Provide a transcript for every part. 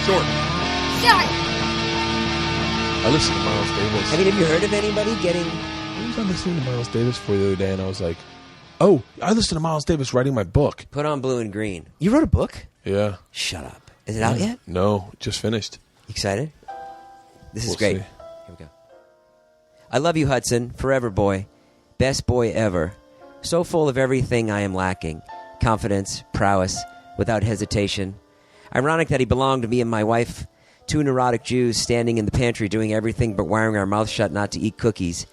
Short. Shut. I listened to Miles Davis. I mean, have you heard of anybody getting... What was I listening to Miles Davis for the other day, and I was like, oh, I listened to Miles Davis writing my book. Put on Blue and Green. You wrote a book? Yeah. Shut up. Is it out yet? No, just finished. Excited? This is We'll great. see. Here we go. I love you, Hudson. Forever boy. Best boy ever. So full of everything I am lacking. Confidence, prowess, without hesitation. Ironic that he belonged to me and my wife, two neurotic Jews standing in the pantry doing everything but wiring our mouths shut not to eat cookies.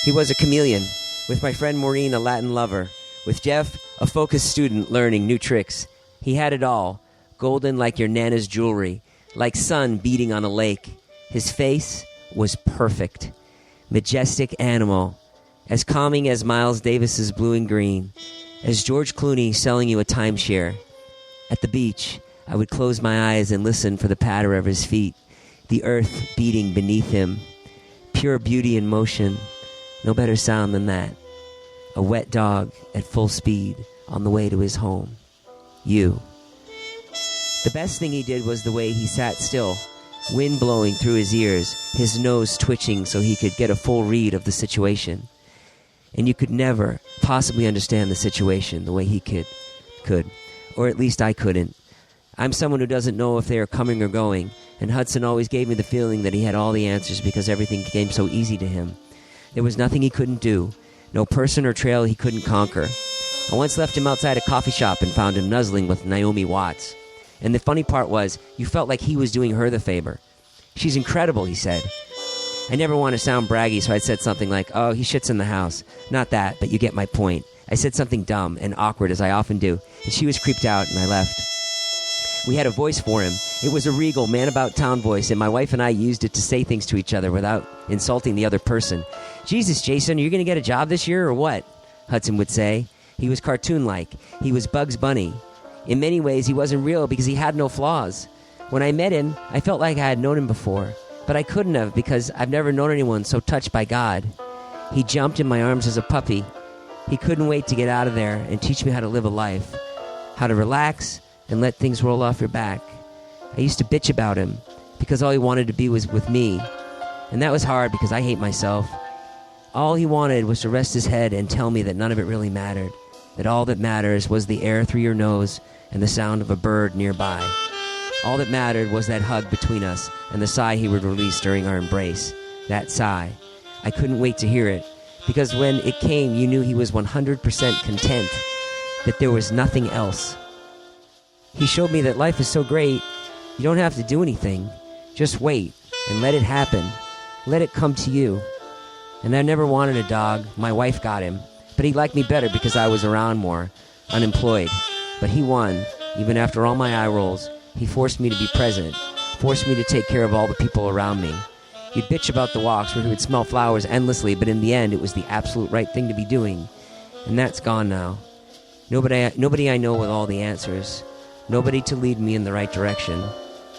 He was a chameleon. With my friend Maureen, a Latin lover. With Jeff, a focused student learning new tricks. He had it all. Golden like your Nana's jewelry. Like sun beating on a lake. His face was perfect. Majestic animal. As calming as Miles Davis's Blue and Green. As George Clooney selling you a timeshare. At the beach, I would close my eyes and listen for the patter of his feet. The earth beating beneath him. Pure beauty in motion. No better sound than that. A wet dog at full speed on the way to his home. You. The best thing he did was the way he sat still, wind blowing through his ears, his nose twitching so he could get a full read of the situation. And you could never possibly understand the situation the way he could. Or at least I couldn't. I'm someone who doesn't know if they are coming or going, and Hudson always gave me the feeling that he had all the answers because everything came so easy to him. There was nothing he couldn't do, no person or trail he couldn't conquer. I once left him outside a coffee shop and found him nuzzling with Naomi Watts. And the funny part was, you felt like he was doing her the favor. She's incredible, he said. I never want to sound braggy, so I said something like, oh, he shits in the house. Not that, but you get my point. I said something dumb and awkward, as I often do, and she was creeped out, and I left. We had a voice for him. It was a regal, man-about-town voice, and my wife and I used it to say things to each other without insulting the other person. Jesus, Jason, are you going to get a job this year or what? Hudson would say. He was cartoon-like. He was Bugs Bunny. In many ways, he wasn't real because he had no flaws. When I met him, I felt like I had known him before, but I couldn't have because I've never known anyone so touched by God. He jumped in my arms as a puppy. He couldn't wait to get out of there and teach me how to live a life, how to relax and let things roll off your back. I used to bitch about him because all he wanted to be was with me, and that was hard because I hate myself. All he wanted was to rest his head and tell me that none of it really mattered, that all that matters was the air through your nose and the sound of a bird nearby. All that mattered was that hug between us and the sigh he would release during our embrace. That sigh. I couldn't wait to hear it, because when it came, you knew he was 100% content, that there was nothing else. He showed me that life is so great, you don't have to do anything. Just wait and let it happen. Let it come to you. And I never wanted a dog. My wife got him. But he liked me better because I was around more, unemployed. But he won. Even after all my eye rolls, he forced me to be present, forced me to take care of all the people around me. He'd bitch about the walks where he would smell flowers endlessly, but in the end, it was the absolute right thing to be doing. And that's gone now. Nobody I know with all the answers. Nobody to lead me in the right direction.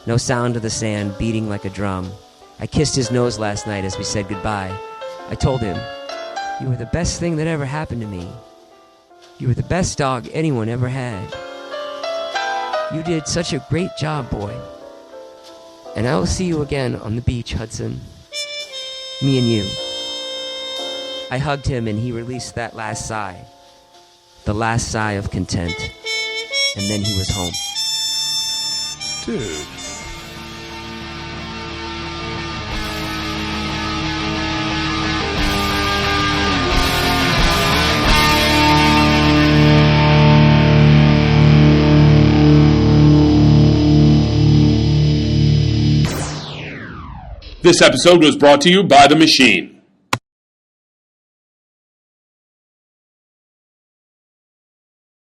No sound of the sand beating like a drum. I kissed his nose last night as we said goodbye. I told him, "You were the best thing that ever happened to me. You were the best dog anyone ever had. You did such a great job, boy. And I will see you again on the beach, Hudson. Me and you." I hugged him and he released that last sigh. The last sigh of content. And then he was home. Dude. This episode was brought to you by The Machine.